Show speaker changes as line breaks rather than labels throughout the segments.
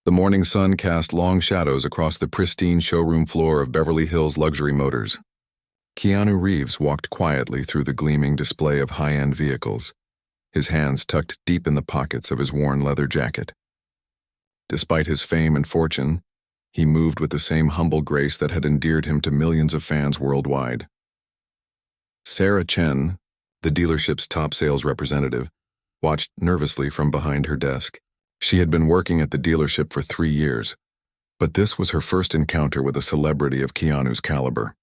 The morning sun cast long shadows across the pristine showroom floor of Beverly Hills Luxury Motors. Keanu Reeves walked quietly through the gleaming display of high-end vehicles, his hands tucked deep in the pockets of his worn leather jacket. Despite his fame and fortune, he moved with the same humble grace that had endeared him to millions of fans worldwide. Sarah Chen, the dealership's top sales representative, watched nervously from behind her desk. She had been working at the dealership for 3 years, but this was her first encounter with a celebrity of Keanu's caliber.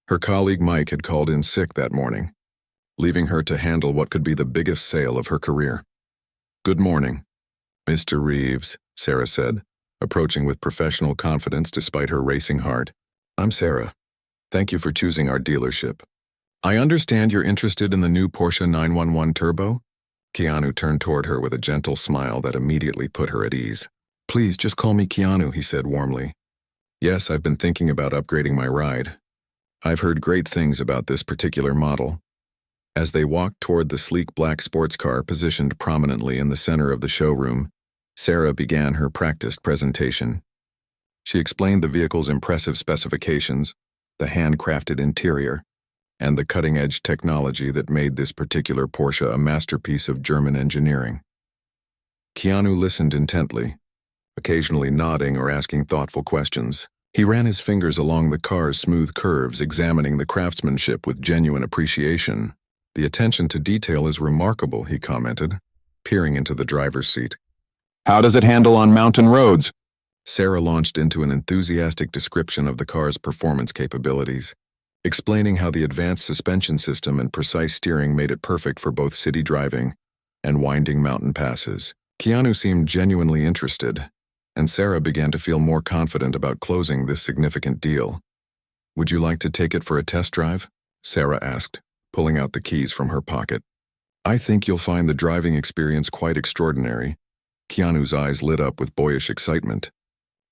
Her colleague Mike had called in sick that morning, leaving her to handle what could be the biggest sale of her career. "Good morning, Mr. Reeves," Sarah said, approaching with professional confidence despite her racing heart. "I'm Sarah. Thank you for choosing our dealership. I understand you're interested in the new Porsche 911 Turbo?" Keanu turned toward her with a gentle smile that immediately put her at ease. "Please, just call me Keanu," he said warmly. "Yes, I've been thinking about upgrading my ride. I've heard great things about this particular model." As they walked toward the sleek black sports car positioned prominently in the center of the showroom, Sarah began her practiced presentation. She explained the vehicle's impressive specifications, the handcrafted interior, and the cutting-edge technology that made this particular Porsche a masterpiece of German engineering. Keanu listened intently, occasionally nodding or asking thoughtful questions. He ran his fingers along the car's smooth curves, examining the craftsmanship with genuine appreciation. "The attention to detail is remarkable," he commented, peering into the driver's seat. "How does it handle on mountain roads?" Sarah launched into an enthusiastic description of the car's performance capabilities, explaining how the advanced suspension system and precise steering made it perfect for both city driving and winding mountain passes. Keanu seemed genuinely interested, and Sarah began to feel more confident about closing this significant deal. "Would you like to take it for a test drive?" Sarah asked, pulling out the keys from her pocket. "I think you'll find the driving experience quite extraordinary." Keanu's eyes lit up with boyish excitement.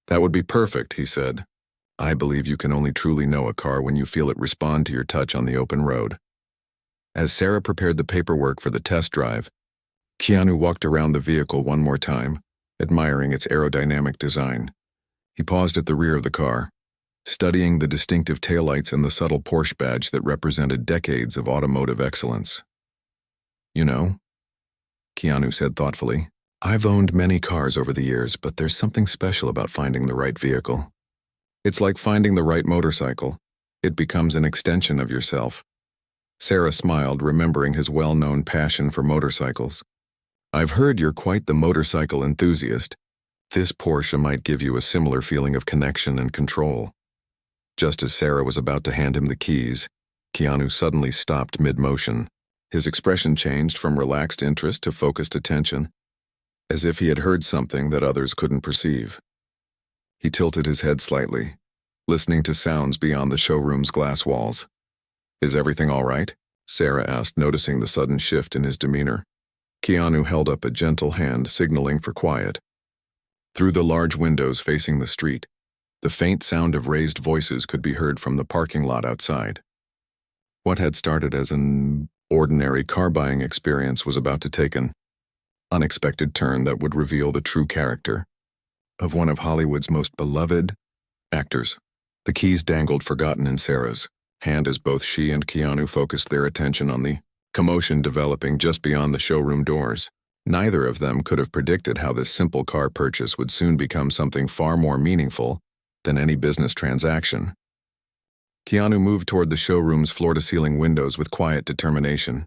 "That would be perfect," he said. "I believe you can only truly know a car when you feel it respond to your touch on the open road." As Sarah prepared the paperwork for the test drive, Keanu walked around the vehicle one more time, admiring its aerodynamic design. He paused at the rear of the car, studying the distinctive taillights and the subtle Porsche badge that represented decades of automotive excellence. "You know," Keanu said thoughtfully, "I've owned many cars over the years, but there's something special about finding the right vehicle. It's like finding the right motorcycle. It becomes an extension of yourself." Sarah smiled, remembering his well-known passion for motorcycles. "I've heard you're quite the motorcycle enthusiast. This Porsche might give you a similar feeling of connection and control." Just as Sarah was about to hand him the keys, Keanu suddenly stopped mid-motion. His expression changed from relaxed interest to focused attention, as if he had heard something that others couldn't perceive. He tilted his head slightly, listening to sounds beyond the showroom's glass walls. "Is everything all right?" Sarah asked, noticing the sudden shift in his demeanor. Keanu held up a gentle hand, signaling for quiet. Through the large windows facing the street, the faint sound of raised voices could be heard from the parking lot outside. What had started as an ordinary car-buying experience was about to take an unexpected turn that would reveal the true character of one of Hollywood's most beloved actors. The keys dangled forgotten in Sarah's hand as both she and Keanu focused their attention on the commotion developing just beyond the showroom doors. Neither of them could have predicted how this simple car purchase would soon become something far more meaningful than any business transaction. Keanu moved toward the showroom's floor-to-ceiling windows with quiet determination.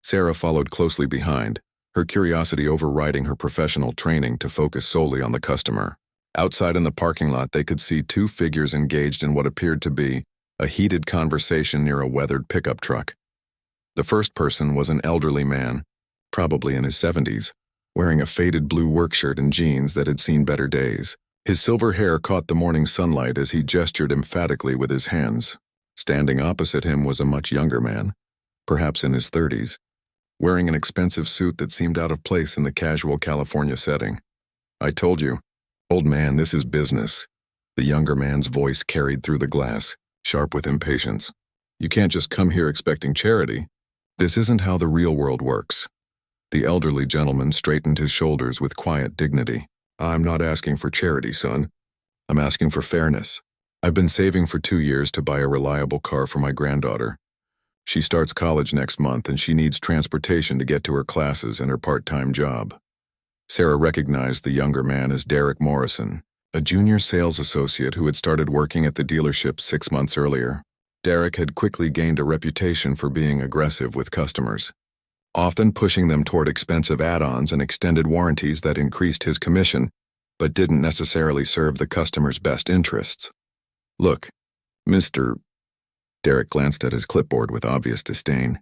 Sarah followed closely behind, her curiosity overriding her professional training to focus solely on the customer. Outside in the parking lot, they could see 2 figures engaged in what appeared to be a heated conversation near a weathered pickup truck. The first person was an elderly man, probably in his 70s, wearing a faded blue work shirt and jeans that had seen better days. His silver hair caught the morning sunlight as he gestured emphatically with his hands. Standing opposite him was a much younger man, perhaps in his 30s, wearing an expensive suit that seemed out of place in the casual California setting. "I told you, old man, this is business." The younger man's voice carried through the glass, sharp with impatience. "You can't just come here expecting charity. This isn't how the real world works." The elderly gentleman straightened his shoulders with quiet dignity. I'm not asking for charity, son. I'm asking for fairness. I've been saving for 2 years to buy a reliable car for my granddaughter. She starts college next month and she needs transportation to get to her classes and her part-time job. Sarah recognized the younger man as Derek Morrison, a junior sales associate who had started working at the dealership 6 months earlier. Derek had quickly gained a reputation for being aggressive with customers, often pushing them toward expensive add-ons and extended warranties that increased his commission, but didn't necessarily serve the customer's best interests. Look, Mr. Derek glanced at his clipboard with obvious disdain.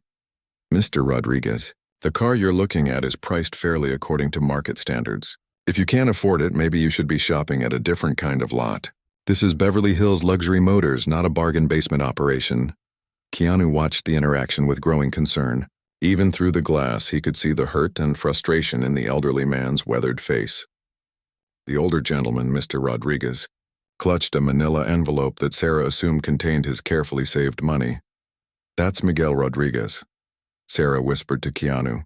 Mr. Rodriguez, the car you're looking at is priced fairly according to market standards. If you can't afford it, maybe you should be shopping at a different kind of lot. This is Beverly Hills Luxury Motors, not a bargain basement operation. Keanu watched the interaction with growing concern. Even through the glass, he could see the hurt and frustration in the elderly man's weathered face. The older gentleman, Mr. Rodriguez, clutched a manila envelope that Sarah assumed contained his carefully saved money. That's Miguel Rodriguez, Sarah whispered to Keanu.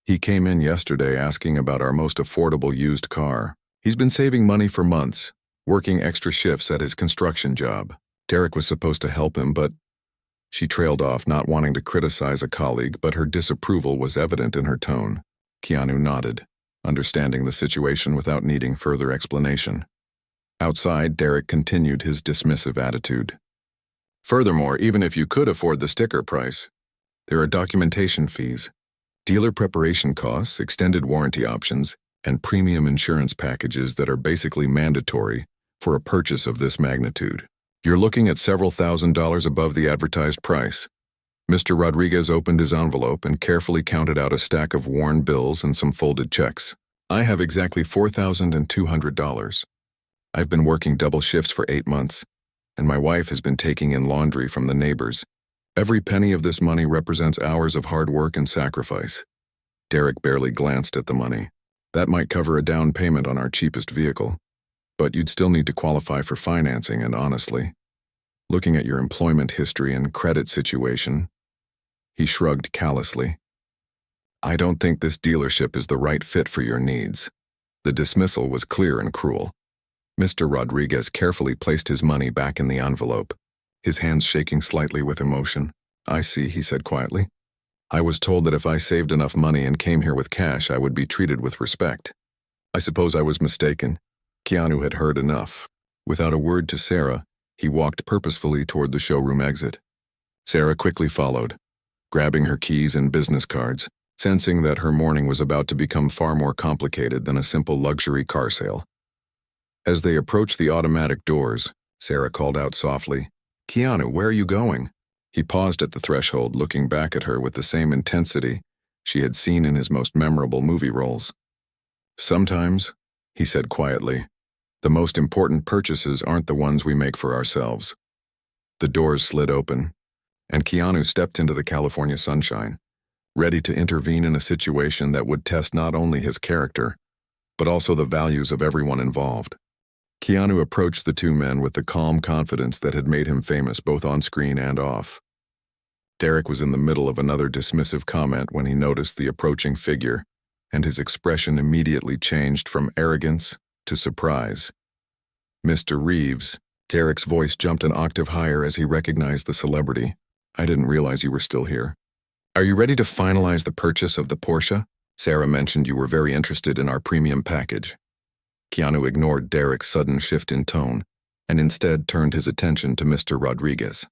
He came in yesterday asking about our most affordable used car. He's been saving money for months, working extra shifts at his construction job. Derek was supposed to help him, but she trailed off, not wanting to criticize a colleague, but her disapproval was evident in her tone. Keanu nodded, understanding the situation without needing further explanation. Outside, Derek continued his dismissive attitude. Furthermore, even if you could afford the sticker price, there are documentation fees, dealer preparation costs, extended warranty options, and premium insurance packages that are basically mandatory for a purchase of this magnitude. You're looking at several $1,000s above the advertised price. Mr. Rodriguez opened his envelope and carefully counted out a stack of worn bills and some folded checks. I have exactly $4,200. I've been working double shifts for 8 months, and my wife has been taking in laundry from the neighbors. Every penny of this money represents hours of hard work and sacrifice. Derek barely glanced at the money. That might cover a down payment on our cheapest vehicle, but you'd still need to qualify for financing, and honestly, looking at your employment history and credit situation, he shrugged callously. I don't think this dealership is the right fit for your needs. The dismissal was clear and cruel. Mr. Rodriguez carefully placed his money back in the envelope, his hands shaking slightly with emotion. I see, he said quietly. I was told that if I saved enough money and came here with cash, I would be treated with respect. I suppose I was mistaken. Keanu had heard enough. Without a word to Sarah, he walked purposefully toward the showroom exit. Sarah quickly followed, grabbing her keys and business cards, sensing that her morning was about to become far more complicated than a simple luxury car sale. As they approached the automatic doors, Sarah called out softly, Keanu, where are you going? He paused at the threshold, looking back at her with the same intensity she had seen in his most memorable movie roles. Sometimes, he said quietly, the most important purchases aren't the ones we make for ourselves. The doors slid open, and Keanu stepped into the California sunshine, ready to intervene in a situation that would test not only his character, but also the values of everyone involved. Keanu approached the two men with the calm confidence that had made him famous both on screen and off. Derek was in the middle of another dismissive comment when he noticed the approaching figure, and his expression immediately changed from arrogance to surprise. Mr. Reeves, Derek's voice jumped an octave higher as he recognized the celebrity. I didn't realize you were still here. Are you ready to finalize the purchase of the Porsche? Sarah mentioned you were very interested in our premium package. Keanu ignored Derek's sudden shift in tone and instead turned his attention to Mr. Rodriguez.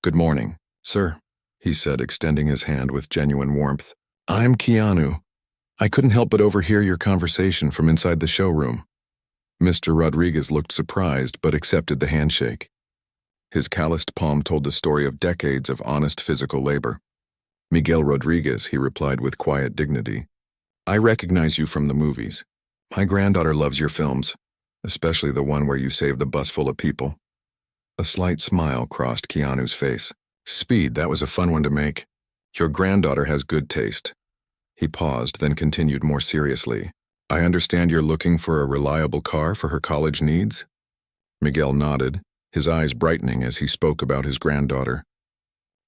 Good morning, sir, he said, extending his hand with genuine warmth. I'm Keanu. I couldn't help but overhear your conversation from inside the showroom. Mr. Rodriguez looked surprised but accepted the handshake. His calloused palm told the story of decades of honest physical labor. Miguel Rodriguez, he replied with quiet dignity. I recognize you from the movies. My granddaughter loves your films, especially the one where you save the bus full of people. A slight smile crossed Keanu's face. Speed, that was a fun one to make. Your granddaughter has good taste. He paused, then continued more seriously. I understand you're looking for a reliable car for her college needs? Miguel nodded, his eyes brightening as he spoke about his granddaughter.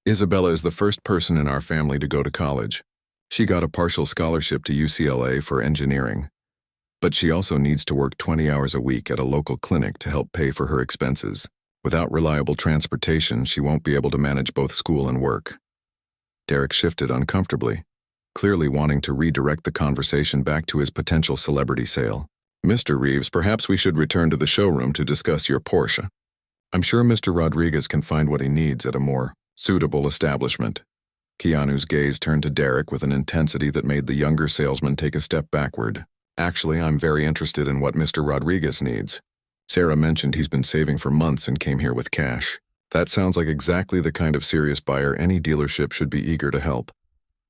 Isabella is the first person in our family to go to college. She got a partial scholarship to UCLA for engineering. But she also needs to work 20 hours a week at a local clinic to help pay for her expenses. Without reliable transportation, she won't be able to manage both school and work. Derek shifted uncomfortably, clearly wanting to redirect the conversation back to his potential celebrity sale. Mr. Reeves, perhaps we should return to the showroom to discuss your Porsche. I'm sure Mr. Rodriguez can find what he needs at a more suitable establishment. Keanu's gaze turned to Derek with an intensity that made the younger salesman take a step backward. Actually, I'm very interested in what Mr. Rodriguez needs. Sarah mentioned he's been saving for months and came here with cash. That sounds like exactly the kind of serious buyer any dealership should be eager to help.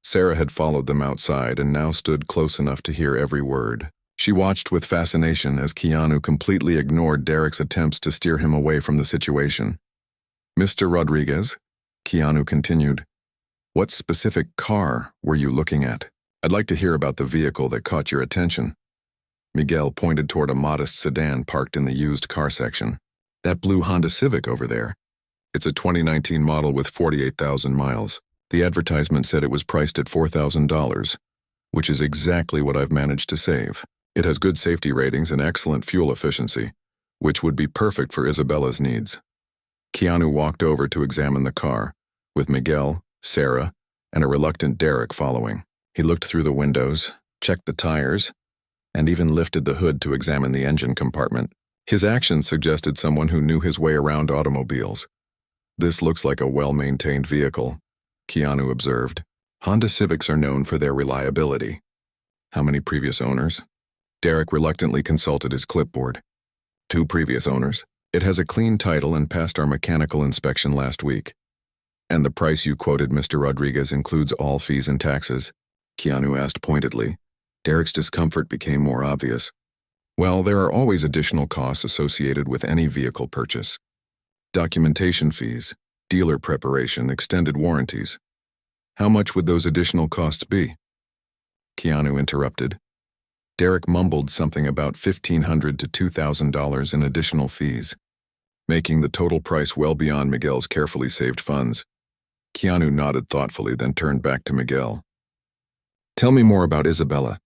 Sarah had followed them outside and now stood close enough to hear every word. She watched with fascination as Keanu completely ignored Derek's attempts to steer him away from the situation. Mr. Rodriguez, Keanu continued, what specific car were you looking at? I'd like to hear about the vehicle that caught your attention. Miguel pointed toward a modest sedan parked in the used car section. That blue Honda Civic over there. It's a 2019 model with 48,000 miles. The advertisement said it was priced at $4,000, which is exactly what I've managed to save. It has good safety ratings and excellent fuel efficiency, which would be perfect for Isabella's needs. Keanu walked over to examine the car, with Miguel, Sarah, and a reluctant Derek following. He looked through the windows, checked the tires, and even lifted the hood to examine the engine compartment. His actions suggested someone who knew his way around automobiles. This looks like a well-maintained vehicle, Keanu observed. Honda Civics are known for their reliability. How many previous owners? Derek reluctantly consulted his clipboard. 2 previous owners. It has a clean title and passed our mechanical inspection last week. And the price you quoted, Mr. Rodriguez, includes all fees and taxes? Keanu asked pointedly. Derek's discomfort became more obvious. Well, there are always additional costs associated with any vehicle purchase. Documentation fees, dealer preparation, extended warranties. How much would those additional costs be? Keanu interrupted. Derek mumbled something about $1,500 to $2,000 in additional fees, making the total price well beyond Miguel's carefully saved funds. Keanu nodded thoughtfully, then turned back to Miguel. Tell me more about Isabella.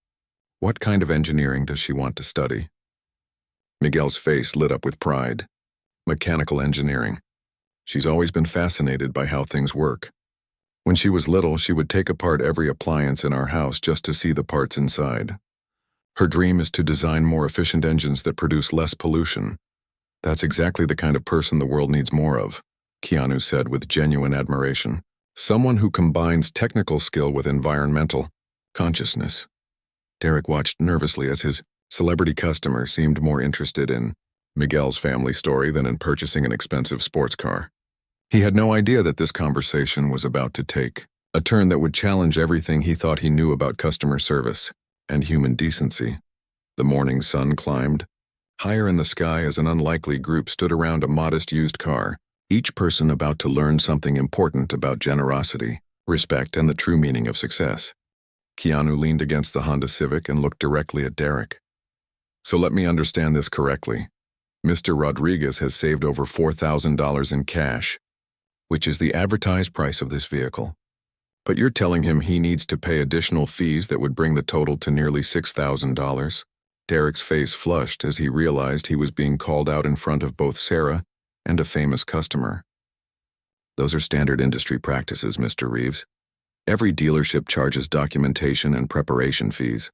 What kind of engineering does she want to study? Miguel's face lit up with pride. Mechanical engineering. She's always been fascinated by how things work. When she was little, she would take apart every appliance in our house just to see the parts inside. Her dream is to design more efficient engines that produce less pollution. That's exactly the kind of person the world needs more of, Keanu said with genuine admiration. Someone who combines technical skill with environmental consciousness. Derek watched nervously as his celebrity customer seemed more interested in Miguel's family story than in purchasing an expensive sports car. He had no idea that this conversation was about to take a turn that would challenge everything he thought he knew about customer service and human decency. The morning sun climbed higher in the sky as an unlikely group stood around a modest used car, each person about to learn something important about generosity, respect, and the true meaning of success. Keanu leaned against the Honda Civic and looked directly at Derek. So let me understand this correctly. Mr. Rodriguez has saved over $4,000 in cash, which is the advertised price of this vehicle. But you're telling him he needs to pay additional fees that would bring the total to nearly $6,000? Derek's face flushed as he realized he was being called out in front of both Sarah and a famous customer. Those are standard industry practices, Mr. Reeves. Every dealership charges documentation and preparation fees.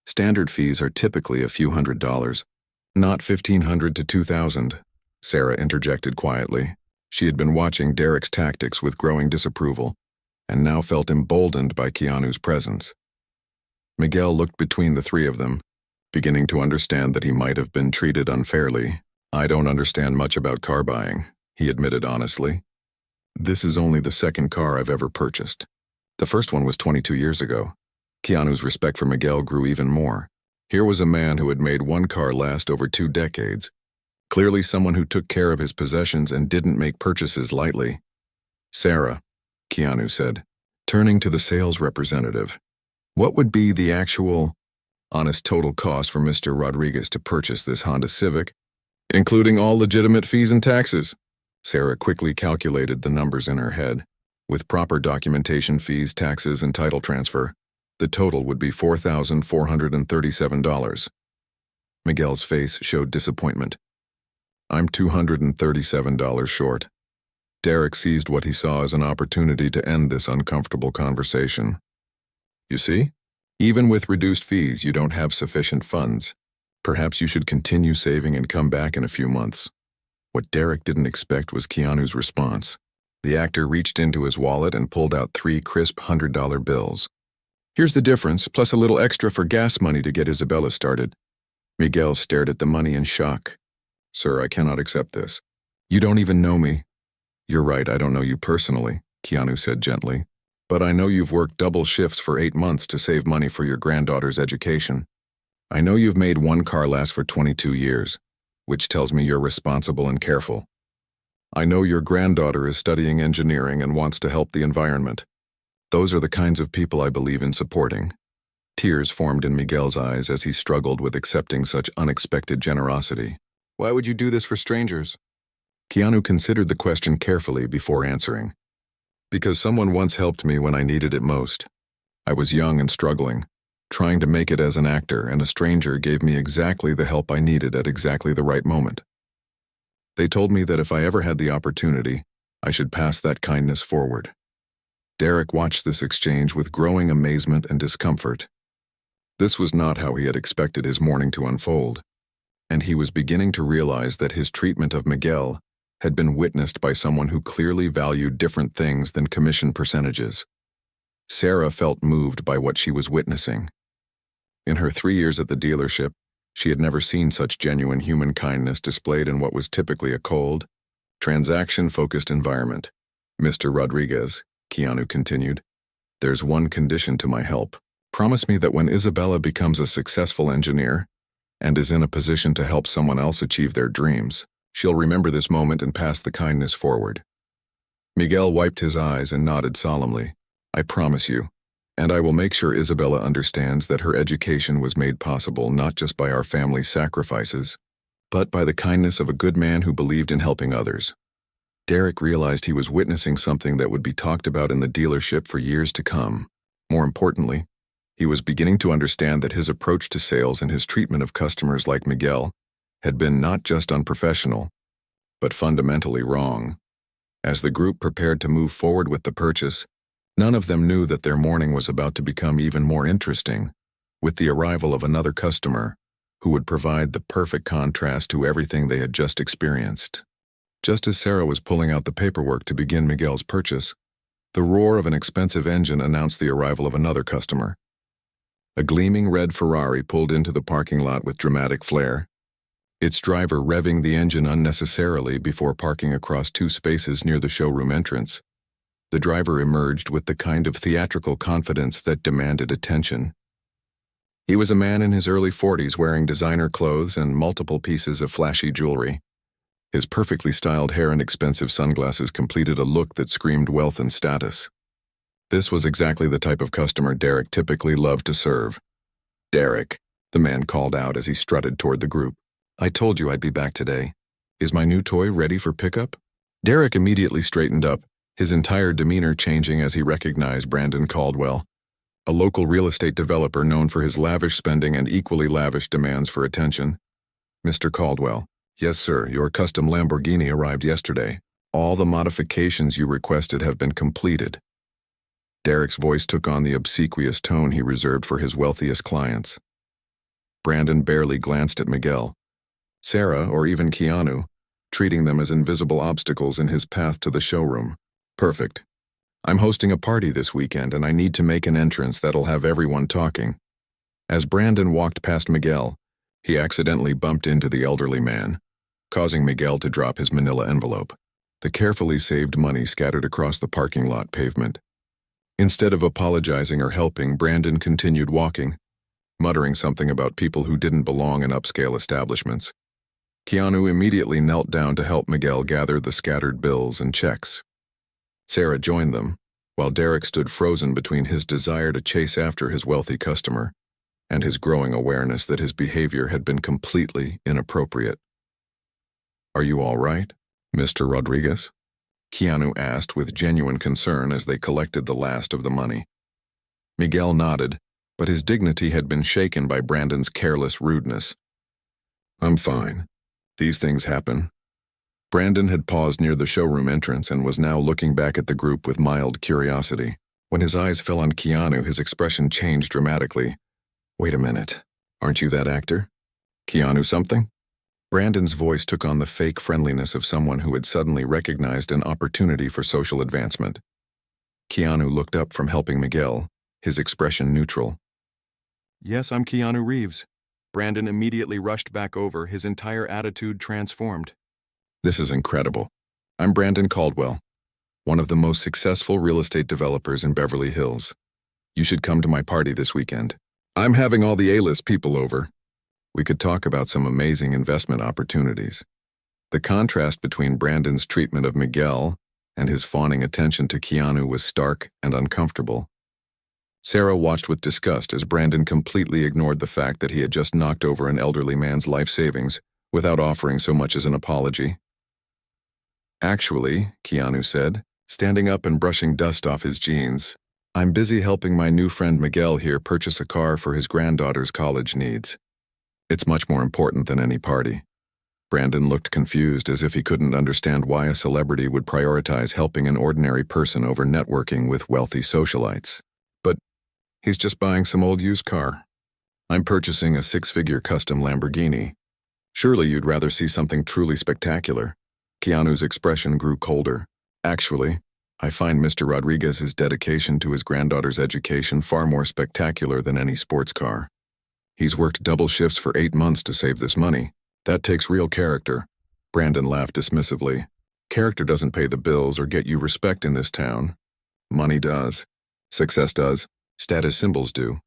Standard fees are typically a few $100s, not $1,500 to $2,000, Sarah interjected quietly. She had been watching Derek's tactics with growing disapproval, and now felt emboldened by Keanu's presence. Miguel looked between the three of them, beginning to understand that he might have been treated unfairly. I don't understand much about car buying, he admitted honestly. This is only the second car I've ever purchased. The first one was 22 years ago. Keanu's respect for Miguel grew even more. Here was a man who had made one car last over 2 decades. Clearly someone who took care of his possessions and didn't make purchases lightly. Sarah, Keanu said, turning to the sales representative. What would be the actual, honest total cost for Mr. Rodriguez to purchase this Honda Civic, including all legitimate fees and taxes? Sarah quickly calculated the numbers in her head. With proper documentation fees, taxes, and title transfer, the total would be $4,437. Miguel's face showed disappointment. I'm $237 short. Derek seized what he saw as an opportunity to end this uncomfortable conversation. You see? Even with reduced fees, you don't have sufficient funds. Perhaps you should continue saving and come back in a few months. What Derek didn't expect was Keanu's response. The actor reached into his wallet and pulled out 3 crisp $100 bills. Here's the difference, plus a little extra for gas money to get Isabella started. Miguel stared at the money in shock. Sir, I cannot accept this. You don't even know me. You're right, I don't know you personally, Keanu said gently. But I know you've worked double shifts for 8 months to save money for your granddaughter's education. I know you've made one car last for 22 years, which tells me you're responsible and careful. I know your granddaughter is studying engineering and wants to help the environment. Those are the kinds of people I believe in supporting. Tears formed in Miguel's eyes as he struggled with accepting such unexpected generosity. Why would you do this for strangers? Keanu considered the question carefully before answering. Because someone once helped me when I needed it most. I was young and struggling, trying to make it as an actor, and a stranger gave me exactly the help I needed at exactly the right moment. They told me that if I ever had the opportunity, I should pass that kindness forward. Derek watched this exchange with growing amazement and discomfort. This was not how he had expected his morning to unfold, and he was beginning to realize that his treatment of Miguel had been witnessed by someone who clearly valued different things than commission percentages. Sarah felt moved by what she was witnessing. In her 3 years at the dealership, she had never seen such genuine human kindness displayed in what was typically a cold, transaction-focused environment. Mr. Rodriguez, Keanu continued, there's one condition to my help. Promise me that when Isabella becomes a successful engineer and is in a position to help someone else achieve their dreams, she'll remember this moment and pass the kindness forward. Miguel wiped his eyes and nodded solemnly. I promise you, and I will make sure Isabella understands that her education was made possible not just by our family's sacrifices, but by the kindness of a good man who believed in helping others. Derek realized he was witnessing something that would be talked about in the dealership for years to come. More importantly, he was beginning to understand that his approach to sales and his treatment of customers like Miguel had been not just unprofessional, but fundamentally wrong. As the group prepared to move forward with the purchase, none of them knew that their morning was about to become even more interesting, with the arrival of another customer who would provide the perfect contrast to everything they had just experienced. Just as Sarah was pulling out the paperwork to begin Miguel's purchase, the roar of an expensive engine announced the arrival of another customer. A gleaming red Ferrari pulled into the parking lot with dramatic flair, its driver revving the engine unnecessarily before parking across 2 spaces near the showroom entrance. The driver emerged with the kind of theatrical confidence that demanded attention. He was a man in his early 40s wearing designer clothes and multiple pieces of flashy jewelry. His perfectly styled hair and expensive sunglasses completed a look that screamed wealth and status. This was exactly the type of customer Derek typically loved to serve. Derek, the man called out as he strutted toward the group. I told you I'd be back today. Is my new toy ready for pickup? Derek immediately straightened up, his entire demeanor changing as he recognized Brandon Caldwell, a local real estate developer known for his lavish spending and equally lavish demands for attention. Mr. Caldwell, yes sir, your custom Lamborghini arrived yesterday. All the modifications you requested have been completed. Derek's voice took on the obsequious tone he reserved for his wealthiest clients. Brandon barely glanced at Miguel, Sarah, or even Keanu, treating them as invisible obstacles in his path to the showroom. Perfect. I'm hosting a party this weekend and I need to make an entrance that'll have everyone talking. As Brandon walked past Miguel, he accidentally bumped into the elderly man, causing Miguel to drop his manila envelope. The carefully saved money scattered across the parking lot pavement. Instead of apologizing or helping, Brandon continued walking, muttering something about people who didn't belong in upscale establishments. Keanu immediately knelt down to help Miguel gather the scattered bills and checks. Sarah joined them, while Derek stood frozen between his desire to chase after his wealthy customer and his growing awareness that his behavior had been completely inappropriate. Are you all right, Mr. Rodriguez? Keanu asked with genuine concern as they collected the last of the money. Miguel nodded, but his dignity had been shaken by Brandon's careless rudeness. I'm fine. These things happen. Brandon had paused near the showroom entrance and was now looking back at the group with mild curiosity. When his eyes fell on Keanu, his expression changed dramatically. Wait a minute. Aren't you that actor? Keanu something? Brandon's voice took on the fake friendliness of someone who had suddenly recognized an opportunity for social advancement. Keanu looked up from helping Miguel, his expression neutral. Yes, I'm Keanu Reeves. Brandon immediately rushed back over, his entire attitude transformed. This is incredible. I'm Brandon Caldwell, one of the most successful real estate developers in Beverly Hills. You should come to my party this weekend. I'm having all the A-list people over. We could talk about some amazing investment opportunities. The contrast between Brandon's treatment of Miguel and his fawning attention to Keanu was stark and uncomfortable. Sarah watched with disgust as Brandon completely ignored the fact that he had just knocked over an elderly man's life savings without offering so much as an apology. Actually, Keanu said, standing up and brushing dust off his jeans, I'm busy helping my new friend Miguel here purchase a car for his granddaughter's college needs. It's much more important than any party. Brandon looked confused, as if he couldn't understand why a celebrity would prioritize helping an ordinary person over networking with wealthy socialites. But he's just buying some old used car. I'm purchasing a 6-figure custom Lamborghini. Surely you'd rather see something truly spectacular. Keanu's expression grew colder. Actually, I find Mr. Rodriguez's dedication to his granddaughter's education far more spectacular than any sports car. He's worked double shifts for 8 months to save this money. That takes real character. Brandon laughed dismissively. Character doesn't pay the bills or get you respect in this town. Money does. Success does. Status symbols do.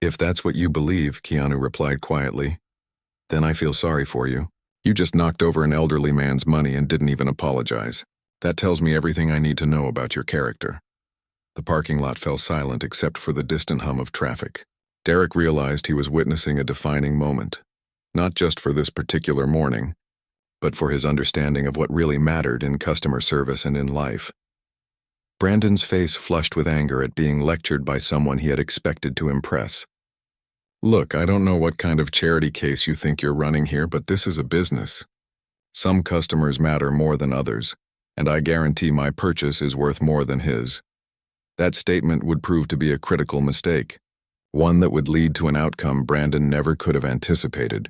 If that's what you believe, Keanu replied quietly, then I feel sorry for you. You just knocked over an elderly man's money and didn't even apologize. That tells me everything I need to know about your character. The parking lot fell silent except for the distant hum of traffic. Derek realized he was witnessing a defining moment, not just for this particular morning, but for his understanding of what really mattered in customer service and in life. Brandon's face flushed with anger at being lectured by someone he had expected to impress. Look, I don't know what kind of charity case you think you're running here, but this is a business. Some customers matter more than others, and I guarantee my purchase is worth more than his. That statement would prove to be a critical mistake, one that would lead to an outcome Brandon never could have anticipated.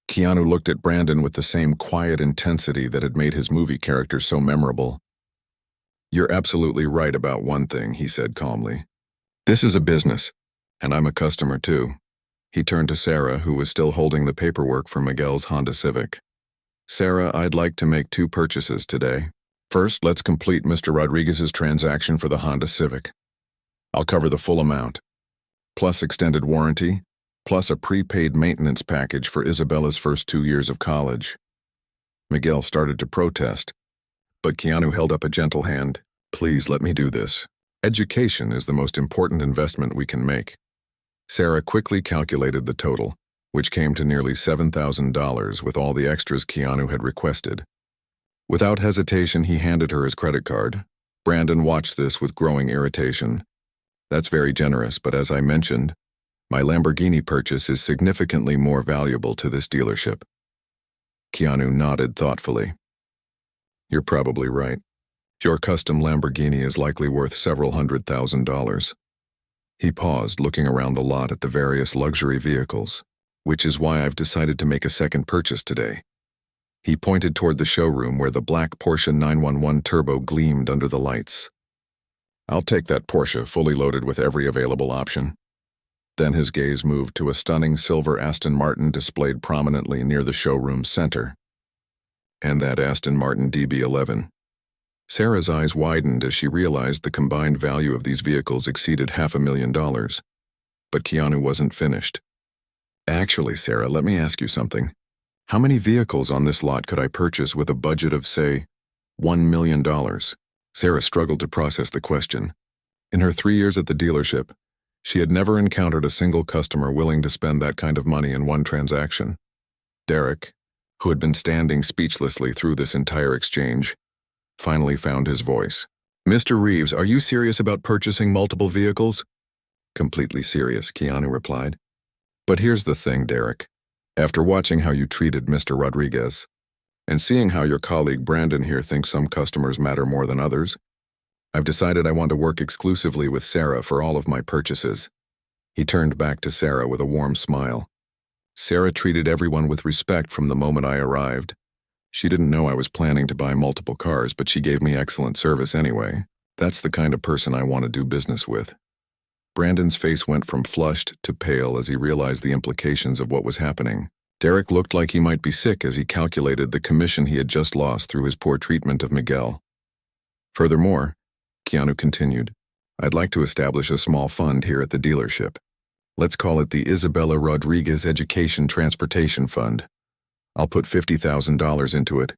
Keanu looked at Brandon with the same quiet intensity that had made his movie character so memorable. You're absolutely right about one thing, he said calmly. This is a business, and I'm a customer too. He turned to Sarah, who was still holding the paperwork for Miguel's Honda Civic. Sarah, I'd like to make 2 purchases today. First, let's complete Mr. Rodriguez's transaction for the Honda Civic. I'll cover the full amount, plus extended warranty, plus a prepaid maintenance package for Isabella's first 2 years of college. Miguel started to protest, but Keanu held up a gentle hand. Please let me do this. Education is the most important investment we can make. Sarah quickly calculated the total, which came to nearly $7,000 with all the extras Keanu had requested. Without hesitation, he handed her his credit card. Brandon watched this with growing irritation. That's very generous, but as I mentioned, my Lamborghini purchase is significantly more valuable to this dealership. Keanu nodded thoughtfully. You're probably right. Your custom Lamborghini is likely worth several $100,000. He paused, looking around the lot at the various luxury vehicles, which is why I've decided to make a second purchase today. He pointed toward the showroom where the black Porsche 911 Turbo gleamed under the lights. I'll take that Porsche, fully loaded with every available option. Then his gaze moved to a stunning silver Aston Martin displayed prominently near the showroom's center. And that Aston Martin DB11. Sarah's eyes widened as she realized the combined value of these vehicles exceeded $500,000. But Keanu wasn't finished. Actually, Sarah, let me ask you something. How many vehicles on this lot could I purchase with a budget of, say, $1 million? Sarah struggled to process the question. In her 3 years at the dealership, she had never encountered a single customer willing to spend that kind of money in one transaction. Derek, who had been standing speechlessly through this entire exchange, finally found his voice. Mr. Reeves, are you serious about purchasing multiple vehicles? Completely serious, Keanu replied. But here's the thing, Derek. After watching how you treated Mr. Rodriguez, and seeing how your colleague Brandon here thinks some customers matter more than others, I've decided I want to work exclusively with Sarah for all of my purchases. He turned back to Sarah with a warm smile. Sarah treated everyone with respect from the moment I arrived. She didn't know I was planning to buy multiple cars, but she gave me excellent service anyway. That's the kind of person I want to do business with. Brandon's face went from flushed to pale as he realized the implications of what was happening. Derek looked like he might be sick as he calculated the commission he had just lost through his poor treatment of Miguel. Furthermore, Keanu continued, I'd like to establish a small fund here at the dealership. Let's call it the Isabella Rodriguez Education Transportation Fund. I'll put $50,000 into it,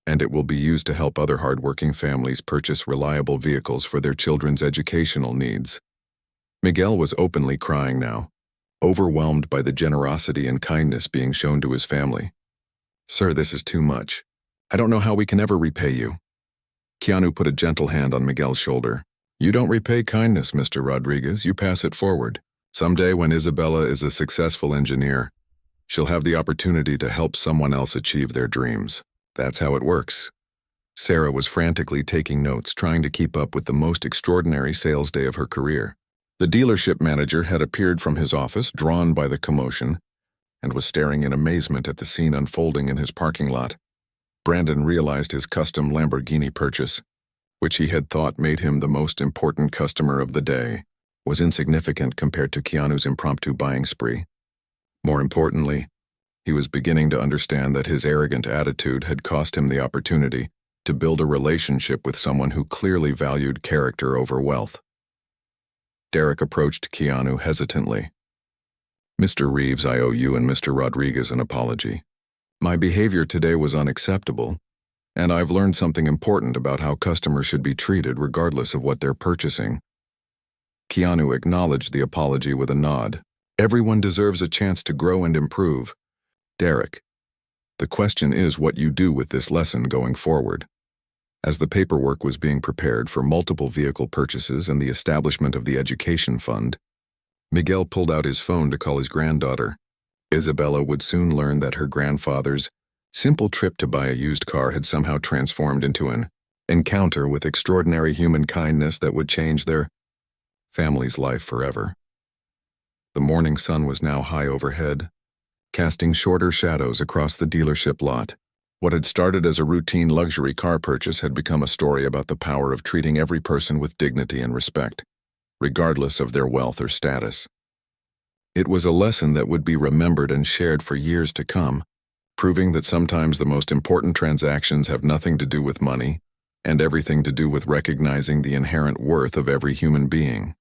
and it will be used to help other hardworking families purchase reliable vehicles for their children's educational needs. Miguel was openly crying now, overwhelmed by the generosity and kindness being shown to his family. Sir, this is too much. I don't know how we can ever repay you. Keanu put a gentle hand on Miguel's shoulder. You don't repay kindness, Mr. Rodriguez, you pass it forward. Someday when Isabella is a successful engineer, she'll have the opportunity to help someone else achieve their dreams. That's how it works. Sarah was frantically taking notes, trying to keep up with the most extraordinary sales day of her career. The dealership manager had appeared from his office, drawn by the commotion, and was staring in amazement at the scene unfolding in his parking lot. Brandon realized his custom Lamborghini purchase, which he had thought made him the most important customer of the day, was insignificant compared to Keanu's impromptu buying spree. More importantly, he was beginning to understand that his arrogant attitude had cost him the opportunity to build a relationship with someone who clearly valued character over wealth. Derek approached Keanu hesitantly. Mr. Reeves, I owe you and Mr. Rodriguez an apology. My behavior today was unacceptable, and I've learned something important about how customers should be treated regardless of what they're purchasing. Keanu acknowledged the apology with a nod. Everyone deserves a chance to grow and improve. Derek, the question is what you do with this lesson going forward. As the paperwork was being prepared for multiple vehicle purchases and the establishment of the education fund, Miguel pulled out his phone to call his granddaughter. Isabella would soon learn that her grandfather's simple trip to buy a used car had somehow transformed into an encounter with extraordinary human kindness that would change their family's life forever. The morning sun was now high overhead, casting shorter shadows across the dealership lot. What had started as a routine luxury car purchase had become a story about the power of treating every person with dignity and respect, regardless of their wealth or status. It was a lesson that would be remembered and shared for years to come, proving that sometimes the most important transactions have nothing to do with money and everything to do with recognizing the inherent worth of every human being.